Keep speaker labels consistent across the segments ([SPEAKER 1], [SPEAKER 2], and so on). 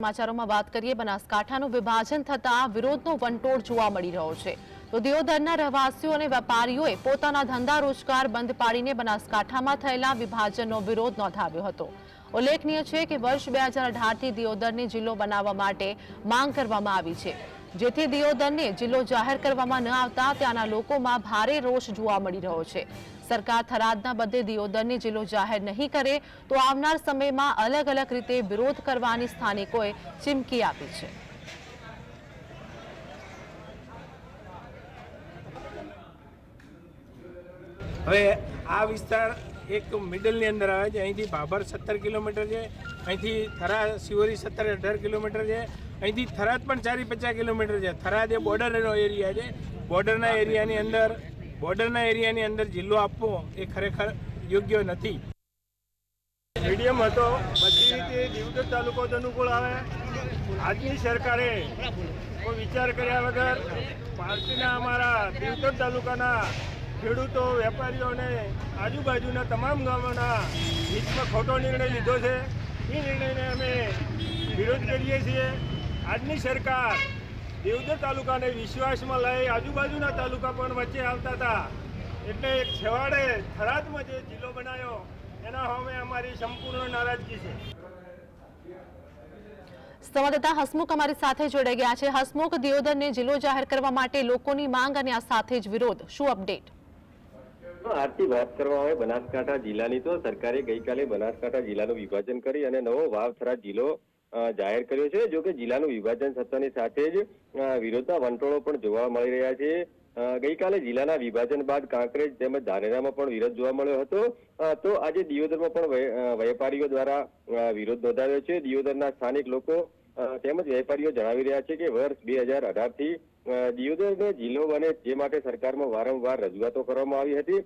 [SPEAKER 1] સમાચારોમાં વાત કરીએ, બનાસકાંઠાનું વિભાજન થતા વિરોધનો વંટોળ જોવા મળી રહ્યો છે। તો દિયોદરના રહેવાસીઓ અને વેપારીઓએ પોતાના ધંધા રોજગાર બંધ પાડીને બનાસકાંઠામાં થયેલા વિભાજનનો વિરોધ નોંધાવ્યો હતો। ઉલ્લેખનીય છે કે વર્ષ 2018થી દિયોદરને જિલ્લો બનાવવા માટે માંગ કરવામાં આવી છે, જેથી દિયોદરને જિલ્લો જાહેર કરવામાં ન આવતા ત્યાંના લોકોમાં ભારે રોષ જોવા મળી રહ્યો છે। સરકાર થરાદના બદલે દિયોદરને જિલ્લો જાહેર નહીં કરે તો આવનાર સમયમાં અલગ અલગ રીતે વિરોધ કરવાની સ્થાનિકોએ ચીમકી આપી છે।
[SPEAKER 2] હવે આ વિસ્તાર એક મિડલની અંદર આવે છે। અહીંથી ભાભર 17 કિલોમીટર છે, અહીંથી થરા શિવરી 17-18 કિલોમીટર છે, અહીંથી થરાદ પણ 40-50 કિલોમીટર છે। થરાદ એ બોર્ડરનો એરિયા છે। બોર્ડરના એરિયાની અંદર જિલ્લો આપવો એ ખરેખર યોગ્ય નથી।
[SPEAKER 3] મીડિયમ હતો, બધી રીતે દિયોદર તાલુકો અનુકૂળ આવે। આજની સરકારે કોઈ વિચાર કર્યા વગર પાર્ટીના અમારા દિયોદર તાલુકાના ખેડૂતો, વેપારીઓને આજુબાજુના તમામ ગામોના હિતમાં ખોટો નિર્ણય લીધો છે। એ નિર્ણયને અમે વિરોધ કરીએ છીએ। આજની સરકાર દિયોદર તાલુકાને વિશ્વાસમાં લઈ આજુબાજુના તાલુકા પણ વચ્ચે આવતા હતા, એટલે છેવાડે થરાદમાં જે જિલ્લો બનાવ્યો એના સામે અમારી સંપૂર્ણ નારાજગી છે।
[SPEAKER 1] સંવાદદાતા હસમુખ અમારી સાથે જોડાઈ ગયા છે। હસમુખ, દિયોદરને જિલ્લો જાહેર કરવા માટે લોકોની માંગ અને આ સાથે જ વિરોધ, શું અપડેટ?
[SPEAKER 4] આરતી વાત કરવામાં આવે બનાસકાંઠા જિલ્લાની તો સરકારે ગઈકાલે બનાસકાંઠા જિલ્લાનું વિભાજન કરી અને નવો વાવ થરાદ જિલ્લો જાહેર કર્યો છે। જો કે જિલ્લાનું વિભાજન થતાની સાથે જ વિરોધના વંટોળો પણ જોવા મળી રહ્યા છે। ગઈકાલે જિલ્લાના વિભાજન બાદ કાંકરેજ તેમજ ધાનેરામાં પણ વિરોધ જોવા મળ્યો હતો। તો આજે દિયોદરમાં પણ વેપારીઓ દ્વારા વિરોધ નોંધાવ્યો છે। દિયોદરના સ્થાનિક લોકો તેમજ વેપારીઓ જણાવી રહ્યા છે કે વર્ષ 2018થી દિયોદરને જિલ્લો બને જે માટે સરકારમાં વારંવાર રજૂઆતો કરવામાં આવી હતી,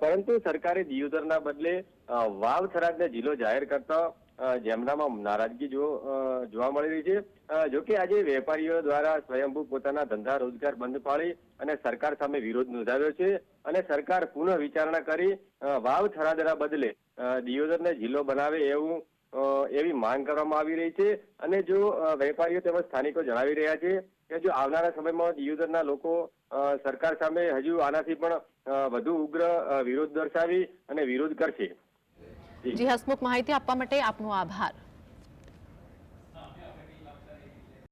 [SPEAKER 4] પરંતુ સરકારે દિયોદરના બદલે વાવ થરાદને જિલ્લો જાહેર કરતા જેમનામાં નારાજગી જોવા મળી રહી છે। જોકે આજે વેપારીઓ દ્વારા સ્વયંભૂ પોતાના ધંધા રોજગાર બંધ પાડી અને સરકાર સામે વિરોધ નોંધાવ્યો છે અને સરકાર પુનઃ વિચારણા કરી વાવ થરાદના બદલે દિયોદરને જિલ્લો બનાવે એવી માંગ કરવામાં આવી રહી છે। અને જો વેપારીઓ તેમજ સ્થાનિકો જણાવી રહ્યા છે કે જો આવનારા સમયમાં દિયોદરના લોકો સરકાર સામે હજુ આનાથી પણ વધુ ઉગ્ર વિરોધ દર્શાવી અને વિરોધ કરશે।
[SPEAKER 1] જી હસમુખ, માહિતી આપવા માટે આપનો આભાર।